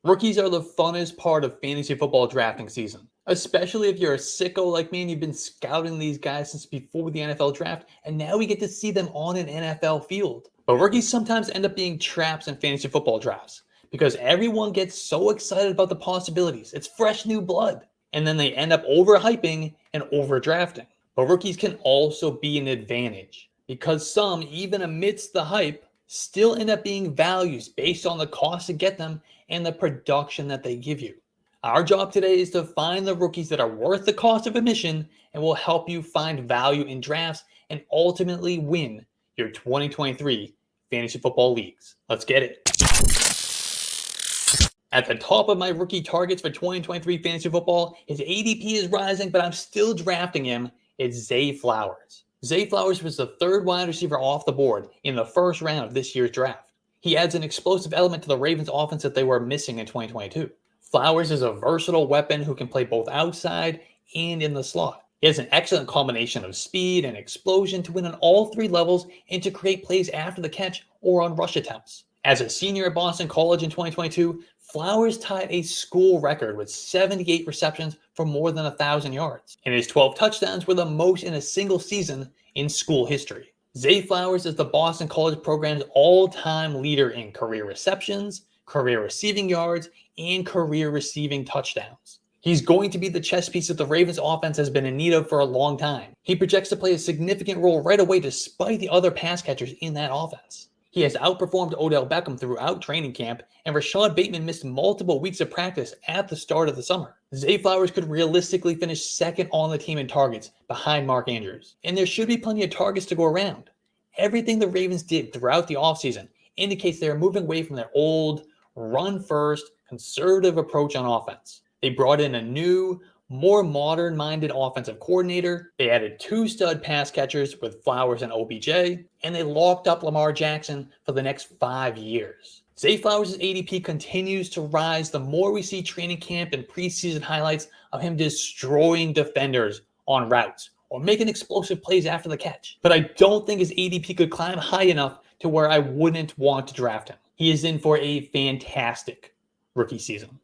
Rookies are the funnest part of fantasy football drafting season, especially if you're a sicko like me and you've been scouting these guys since before the NFL draft, and now we get to see them on an NFL field. But rookies sometimes end up being traps in fantasy football drafts because everyone gets so excited about the possibilities. It's fresh new blood. And then they end up overhyping and overdrafting. But rookies can also be an advantage because some, even amidst the hype, still end up being values based on the cost to get them and the production that they give you. Our job today is to find the rookies that are worth the cost of admission and will help you find value in drafts and ultimately win your 2023 fantasy football leagues. Let's get it. At the top of my rookie targets for 2023 fantasy football, his ADP is rising, but I'm still drafting him. It's Zay Flowers. Zay Flowers was the third wide receiver off the board in the first round of this year's draft. He adds an explosive element to the Ravens offense that they were missing in 2022. Flowers is a versatile weapon who can play both outside and in the slot. He has an excellent combination of speed and explosion to win on all three levels and to create plays after the catch or on rush attempts. As a senior at Boston College in 2022, Flowers tied a school record with 78 receptions for more than 1,000 yards, and his 12 touchdowns were the most in a single season in school history. Zay Flowers is the Boston College program's all-time leader in career receptions, career receiving yards, and career receiving touchdowns. He's going to be the chess piece that the Ravens offense has been in need of for a long time. He projects to play a significant role right away despite the other pass catchers in that offense. He has outperformed Odell Beckham throughout training camp, and Rashad Bateman missed multiple weeks of practice at the start of the summer. Zay Flowers could realistically finish second on the team in targets behind Mark Andrews, and there should be plenty of targets to go around. Everything the Ravens did throughout the offseason indicates they are moving away from their old, run-first, conservative approach on offense. They brought in a new, more modern-minded offensive coordinator. They added 2 stud pass catchers with Flowers and OBJ, and they locked up Lamar Jackson for the next 5 years. Zay Flowers' ADP continues to rise the more we see training camp and preseason highlights of him destroying defenders on routes or making explosive plays after the catch. But I don't think his ADP could climb high enough to where I wouldn't want to draft him. He is in for a fantastic rookie season.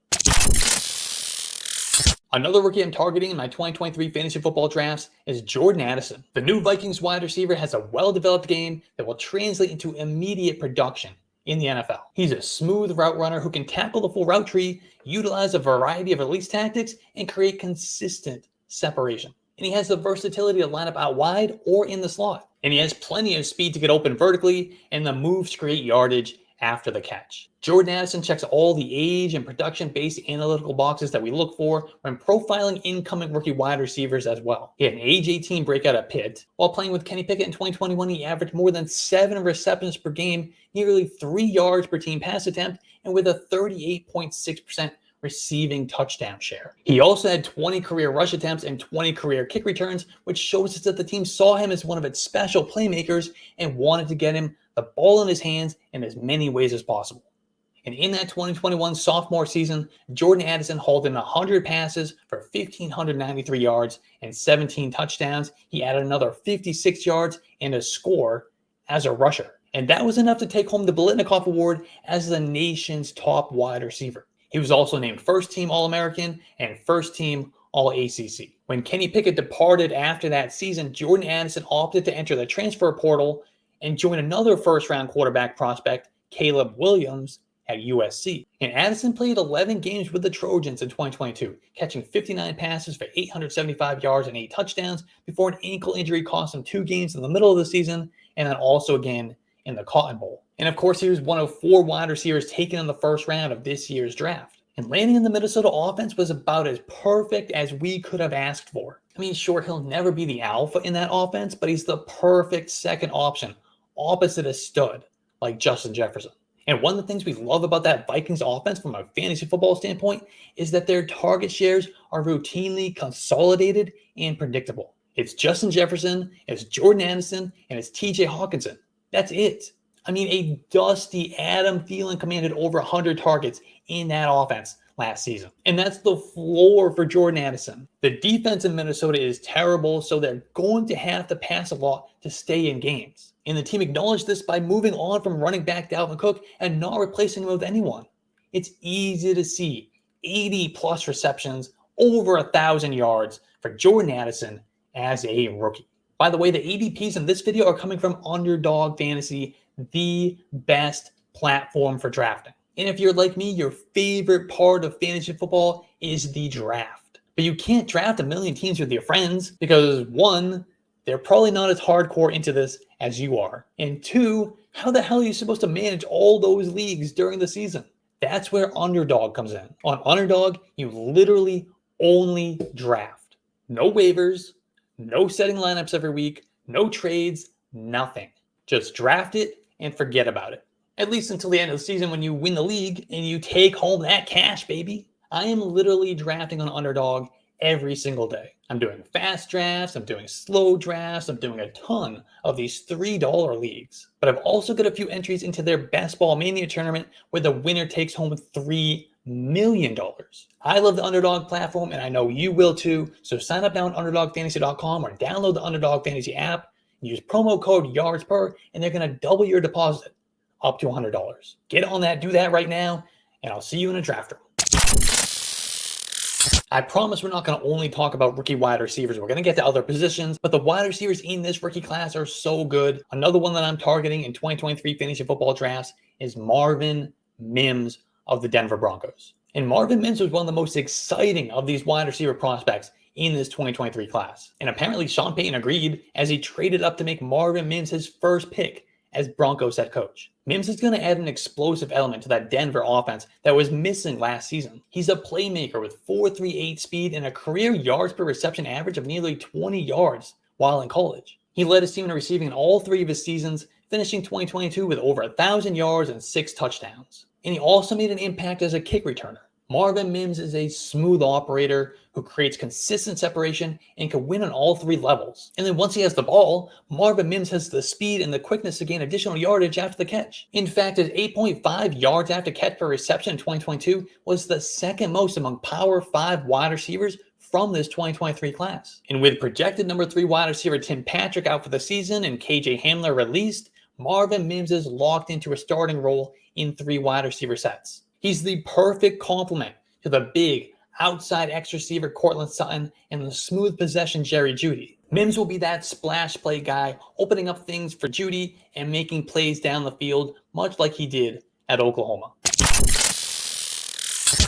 Another rookie I'm targeting in my 2023 fantasy football drafts is Jordan Addison. The new Vikings wide receiver has a well-developed game that will translate into immediate production in the NFL. He's a smooth route runner who can tackle the full route tree, utilize a variety of release tactics, and create consistent separation. And he has the versatility to line up out wide or in the slot. And he has plenty of speed to get open vertically and the moves to create yardage after the catch. Jordan Addison checks all the age and production-based analytical boxes that we look for when profiling incoming rookie wide receivers as well. He had an age 18 breakout at Pitt. While playing with Kenny Pickett in 2021, he averaged more than 7 receptions per game, nearly 3 yards per team pass attempt, and with a 38.6% receiving touchdown share. He also had 20 career rush attempts and 20 career kick returns, which shows us that the team saw him as one of its special playmakers and wanted to get him the ball in his hands in as many ways as possible. And in that 2021 sophomore season, Jordan Addison hauled in 100 passes for 1,593 yards and 17 touchdowns. He added another 56 yards and a score as a rusher. And that was enough to take home the Biletnikoff Award as the nation's top wide receiver. He was also named first-team All-American and first-team All-ACC. When Kenny Pickett departed after that season, Jordan Addison opted to enter the transfer portal and join another first-round quarterback prospect, Caleb Williams, at USC. And Addison played 11 games with the Trojans in 2022, catching 59 passes for 875 yards and 8 touchdowns before an ankle injury cost him 2 games in the middle of the season and then also again in the Cotton Bowl. And of course, he was one of 4 wide receivers taken in the first round of this year's draft. And landing in the Minnesota offense was about as perfect as we could have asked for. I mean, sure, he'll never be the alpha in that offense, but he's the perfect second option, opposite a stud like Justin Jefferson. And one of the things we love about that Vikings offense from a fantasy football standpoint is that their target shares are routinely consolidated and predictable. It's Justin Jefferson, it's Jordan Addison, and it's TJ Hawkinson. That's it. I mean, a dusty Adam Thielen commanded over 100 targets in that offense last season. And that's the floor for Jordan Addison. The defense in Minnesota is terrible, so they're going to have to pass a lot to stay in games. And the team acknowledged this by moving on from running back Dalvin Cook and not replacing him with anyone. it's easy to see 80 plus receptions, over 1,000 yards for Jordan Addison as a rookie. By the way, the ADPs in this video are coming from Underdog Fantasy, the best platform for drafting. And if you're like me, your favorite part of fantasy football is the draft. But you can't draft a million teams with your friends because, one, they're probably not as hardcore into this as you are. And two, how the hell are you supposed to manage all those leagues during the season? That's where Underdog comes in. On Underdog, you literally only draft. No waivers, no setting lineups every week, no trades, nothing. Just draft it and forget about it. At least until the end of the season when you win the league and you take home that cash, baby. I am literally drafting on Underdog every single day. I'm doing fast drafts, I'm doing slow drafts, I'm doing a ton of these $3 leagues. But I've also got a few entries into their Best Ball Mania tournament where the winner takes home $3 million. I love the Underdog platform and I know you will too. So sign up now on UnderdogFantasy.com or download the Underdog Fantasy app. Use promo code YARDSPER and they're going to double your deposit up to $100. Get on that, do that right now, and I'll see you in a draft room. I promise we're not going to only talk about rookie wide receivers. We're going to get to other positions, but the wide receivers in this rookie class are so good. Another one that I'm targeting in 2023 fantasy football drafts is Marvin Mims of the Denver Broncos. And Marvin Mims was one of the most exciting of these wide receiver prospects in this 2023 class. And apparently Sean Payton agreed as he traded up to make Marvin Mims his first pick as Broncos head coach. Mims is going to add an explosive element to that Denver offense that was missing last season. He's a playmaker with 4.38 speed and a career yards per reception average of nearly 20 yards while in college. He led his team in receiving in all three of his seasons, finishing 2022 with over 1,000 yards and 6 touchdowns. And he also made an impact as a kick returner. Marvin Mims is a smooth operator who creates consistent separation and can win on all three levels. And then once he has the ball, Marvin Mims has the speed and the quickness to gain additional yardage after the catch. In fact, his 8.5 yards after catch per reception in 2022 was the second most among Power 5 wide receivers from this 2023 class. And with projected number 3 wide receiver Tim Patrick out for the season and KJ Hamler released, Marvin Mims is locked into a starting role in 3 wide receiver sets. He's the perfect complement to the big outside X receiver Cortland Sutton and the smooth possession Jerry Jeudy. Mims will be that splash play guy, opening up things for Jeudy and making plays down the field, much like he did at Oklahoma.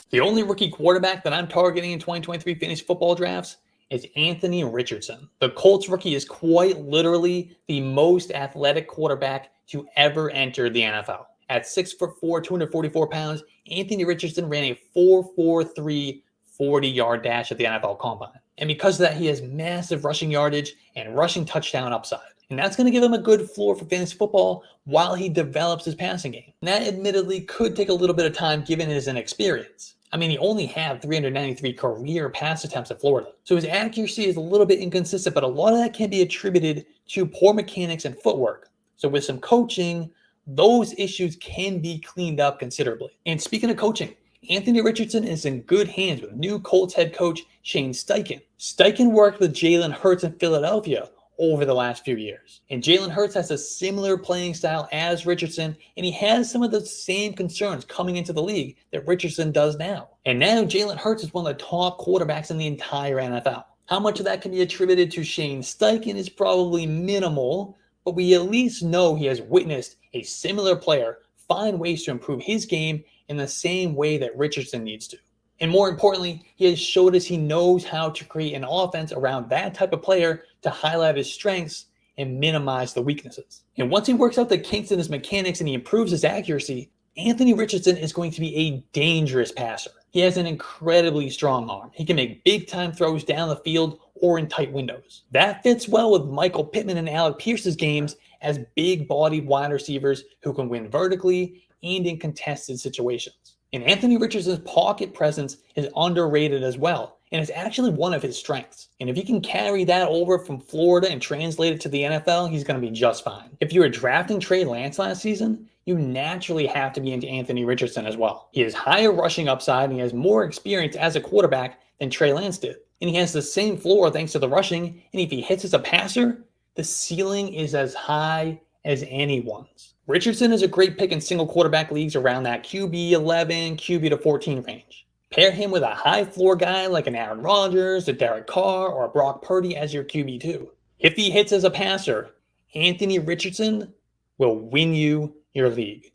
The only rookie quarterback that I'm targeting in 2023 fantasy football drafts is Anthony Richardson. The Colts rookie is quite literally the most athletic quarterback to ever enter the NFL. At 6'4", 244 pounds, Anthony Richardson ran a 4.43 40-yard dash at the NFL Combine. And because of that, he has massive rushing yardage and rushing touchdown upside. And that's going to give him a good floor for fantasy football while he develops his passing game. And that admittedly could take a little bit of time given his inexperience. I mean, he only had 393 career pass attempts at Florida. So his accuracy is a little bit inconsistent, but a lot of that can be attributed to poor mechanics and footwork. So with some coaching, those issues can be cleaned up considerably. And speaking of coaching, Anthony Richardson is in good hands with new Colts head coach Shane Steichen. Steichen worked with Jalen Hurts in Philadelphia over the last few years. And Jalen Hurts has a similar playing style as Richardson, and he has some of the same concerns coming into the league that Richardson does now. And now Jalen Hurts is one of the top quarterbacks in the entire NFL. How much of that can be attributed to Shane Steichen is probably minimal, but we at least know he has witnessed a similar player find ways to improve his game in the same way that Richardson needs to. And more importantly, he has showed us he knows how to create an offense around that type of player to highlight his strengths and minimize the weaknesses. And once he works out the kinks in his mechanics and he improves his accuracy, Anthony Richardson is going to be a dangerous passer. He has an incredibly strong arm. He can make big-time throws down the field or in tight windows. That fits well with Michael Pittman and Alec Pierce's games as big-bodied wide receivers who can win vertically and in contested situations. And Anthony Richardson's pocket presence is underrated as well, and it's actually one of his strengths. And if he can carry that over from Florida and translate it to the NFL, he's going to be just fine. If you were drafting Trey Lance last season, you naturally have to be into Anthony Richardson as well. He has higher rushing upside and he has more experience as a quarterback than Trey Lance did. And he has the same floor thanks to the rushing, and if he hits as a passer, the ceiling is as high as anyone's. Richardson is a great pick in single quarterback leagues around that QB 11, QB to 14 range. Pair him with a high floor guy like an Aaron Rodgers, a Derek Carr, or a Brock Purdy as your QB2. If he hits as a passer, Anthony Richardson will win you your league.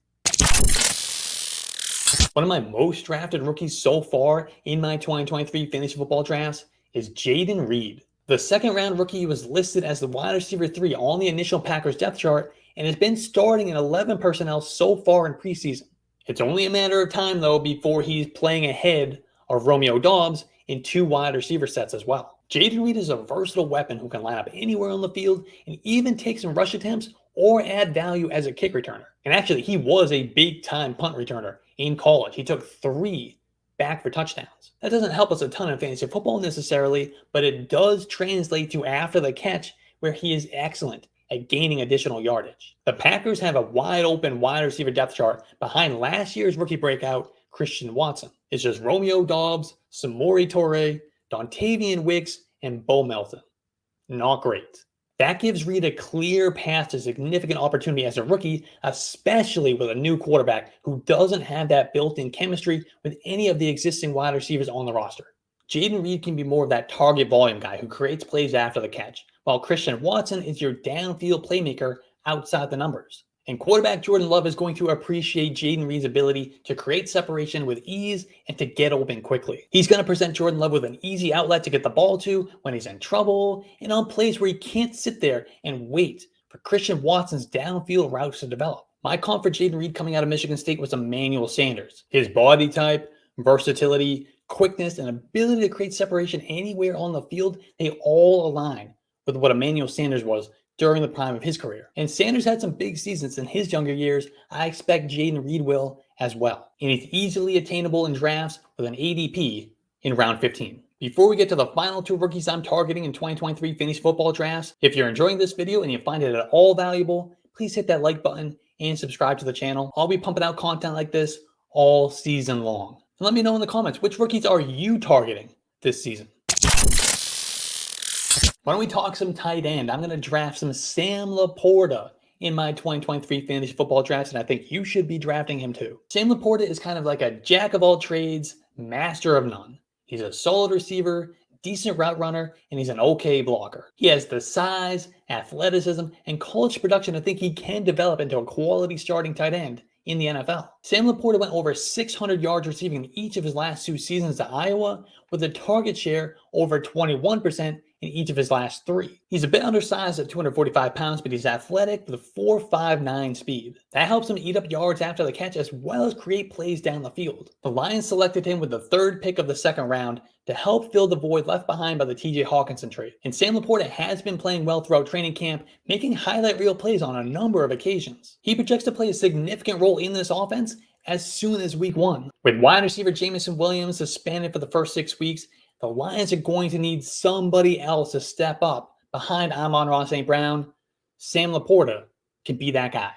One of my most drafted rookies so far in my 2023 fantasy football drafts is Jaden Reed. The second round rookie was listed as the wide receiver 3 on the initial Packers depth chart and has been starting in 11 personnel so far in preseason. It's only a matter of time though before he's playing ahead of Romeo Doubs in 2 wide receiver sets as well. Jaden Reed is a versatile weapon who can line up anywhere on the field and even take some rush attempts or add value as a kick returner. And actually, he was a big-time punt returner in college. He took 3 back for touchdowns. That doesn't help us a ton in fantasy football necessarily, but it does translate to after the catch where he is excellent at gaining additional yardage. The Packers have a wide-open wide receiver depth chart behind last year's rookie breakout, Christian Watson. It's just Romeo Doubs, Samori Toure, Dontavian Wicks, and Bo Melton. Not great. That gives Reed a clear path to significant opportunity as a rookie, especially with a new quarterback who doesn't have that built-in chemistry with any of the existing wide receivers on the roster. Jaden Reed can be more of that target volume guy who creates plays after the catch, while Christian Watson is your downfield playmaker outside the numbers. And quarterback Jordan Love is going to appreciate Jaden Reed's ability to create separation with ease and to get open quickly. He's going to present Jordan Love with an easy outlet to get the ball to when he's in trouble and on plays where he can't sit there and wait for Christian Watson's downfield routes to develop. My comp for Jaden Reed coming out of Michigan State was Emmanuel Sanders. His body type, versatility, quickness, and ability to create separation anywhere on the field, they all align with what Emmanuel Sanders was during the prime of his career. And Sanders had some big seasons in his younger years. I expect Jaden Reed will as well. And he's easily attainable in drafts with an ADP in round 15. Before we get to the final 2 rookies I'm targeting in 2023 fantasy football drafts, if you're enjoying this video and you find it at all valuable, please hit that like button and subscribe to the channel. I'll be pumping out content like this all season long. And let me know in the comments, which rookies are you targeting this season? Why don't we talk some tight end? I'm going to draft some Sam LaPorta in my 2023 fantasy football drafts, and I think you should be drafting him too. Sam LaPorta is kind of like a jack of all trades, master of none. He's a solid receiver, decent route runner, and he's an okay blocker. He has the size, athleticism, and college production to think he can develop into a quality starting tight end in the NFL. Sam LaPorta went over 600 yards receiving in each of his last 2 seasons at Iowa, with a target share over 21% in each of his last 3. He's a bit undersized at 245 pounds, but he's athletic with a 4.59 speed. That helps him eat up yards after the catch as well as create plays down the field. The Lions selected him with the 3rd pick of the 2nd round to help fill the void left behind by the TJ Hawkinson trade. And Sam LaPorta has been playing well throughout training camp, making highlight reel plays on a number of occasions. He projects to play a significant role in this offense as soon as week 1. With wide receiver Jameson Williams suspended for the first 6 weeks, the Lions are going to need somebody else to step up behind Amon-Ra St. Brown. Sam LaPorta can be that guy.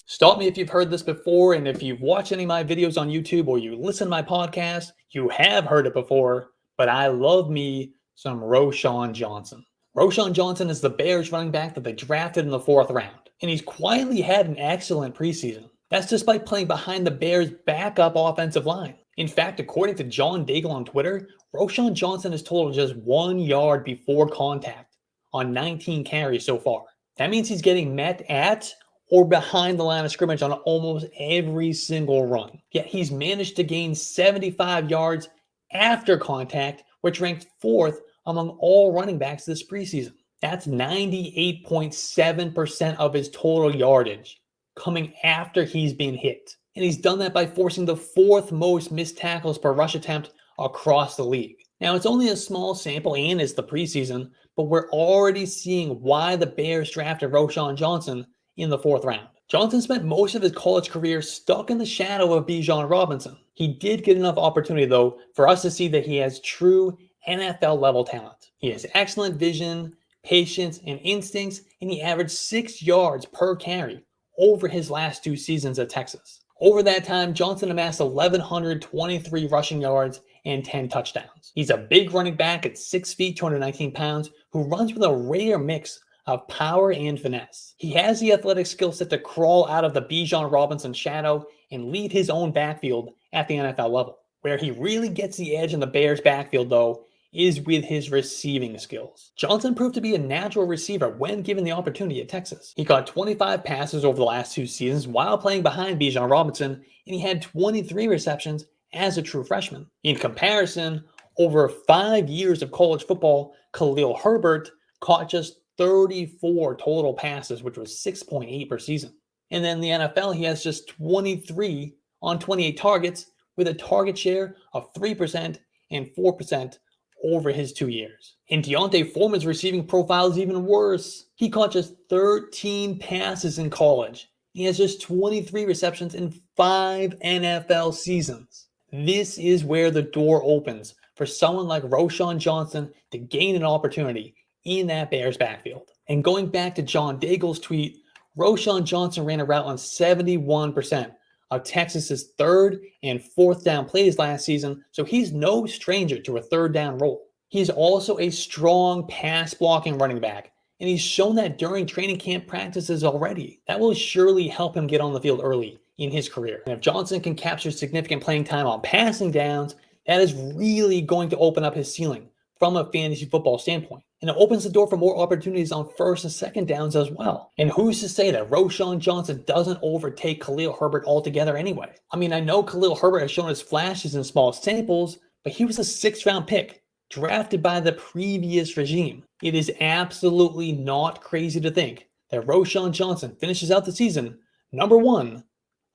Stop me if you've heard this before, and if you've watched any of my videos on YouTube or you listen to my podcast, you have heard it before, but I love me some Roshan Johnson. Roshan Johnson is the Bears running back that they drafted in the 4th round, and he's quietly had an excellent preseason. That's despite playing behind the Bears' backup offensive line. In fact, according to John Daigle on Twitter, Roshan Johnson has totaled just 1 yard before contact on 19 carries so far. That means he's getting met at or behind the line of scrimmage on almost every single run. Yet he's managed to gain 75 yards after contact, which ranked 4th among all running backs this preseason. That's 98.7% of his total yardage coming after he's been hit. And he's done that by forcing the 4th most missed tackles per rush attempt across the league. Now, it's only a small sample and it's the preseason, but we're already seeing why the Bears drafted Roshan Johnson in the 4th round. Johnson spent most of his college career stuck in the shadow of Bijan Robinson. He did get enough opportunity, though, for us to see that he has true NFL-level talent. He has excellent vision, patience, and instincts, and he averaged 6 yards per carry over his last 2 seasons at Texas. Over that time, Johnson amassed 1,123 rushing yards and 10 touchdowns. He's a big running back at 6 feet, 219 pounds, who runs with a rare mix of power and finesse. He has the athletic skill set to crawl out of the Bijan Robinson shadow and lead his own backfield at the NFL level. Where he really gets the edge in the Bears' backfield, though, is with his receiving skills. Johnson proved to be a natural receiver when given the opportunity at Texas. He caught 25 passes over the last 2 seasons while playing behind Bijan Robinson, and he had 23 receptions as a true freshman. In comparison, over 5 years of college football, Khalil Herbert caught just 34 total passes, which was 6.8 per season. And then in the NFL, he has just 23 on 28 targets with a target share of 3% and 4% over his 2 years. And Deontay Foreman's receiving profile is even worse. He caught just 13 passes in college. He has just 23 receptions in 5 NFL seasons. This is where the door opens for someone like Roshan Johnson to gain an opportunity in that Bears backfield. And going back to John Daigle's tweet, Roshan Johnson ran a route on 71% of Texas's 3rd and 4th down plays last season, so he's no stranger to a 3rd down role. He's also a strong pass blocking running back, and he's shown that during training camp practices already. That will surely help him get on the field early in his career. And if Johnson can capture significant playing time on passing downs, that is really going to open up his ceiling from a fantasy football standpoint. And it opens the door for more opportunities on 1st and 2nd downs as well. And who's to say that Roshan Johnson doesn't overtake Khalil Herbert altogether anyway? I mean, I know Khalil Herbert has shown his flashes in small samples, but he was a 6th round pick, drafted by the previous regime. It is absolutely not crazy to think that Roshan Johnson finishes out the season number 1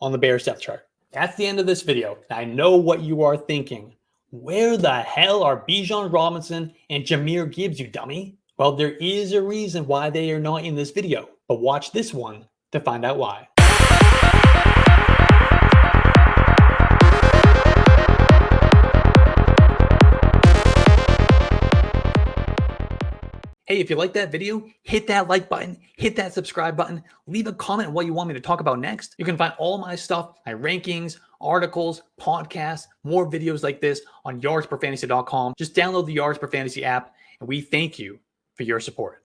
on the Bears depth chart. That's the end of this video. I know what you are thinking. Where the hell are Bijan Robinson and Jahmyr Gibbs, you dummy? Well, there is a reason why they are not in this video, but watch this one to find out why. Hey, if you like that video, hit that like button, hit that subscribe button, leave a comment on what you want me to talk about next. You can find all my stuff, my rankings, articles, podcasts, more videos like this on yardsperfantasy.com. Just download the Yards Per Fantasy app, and we thank you for your support.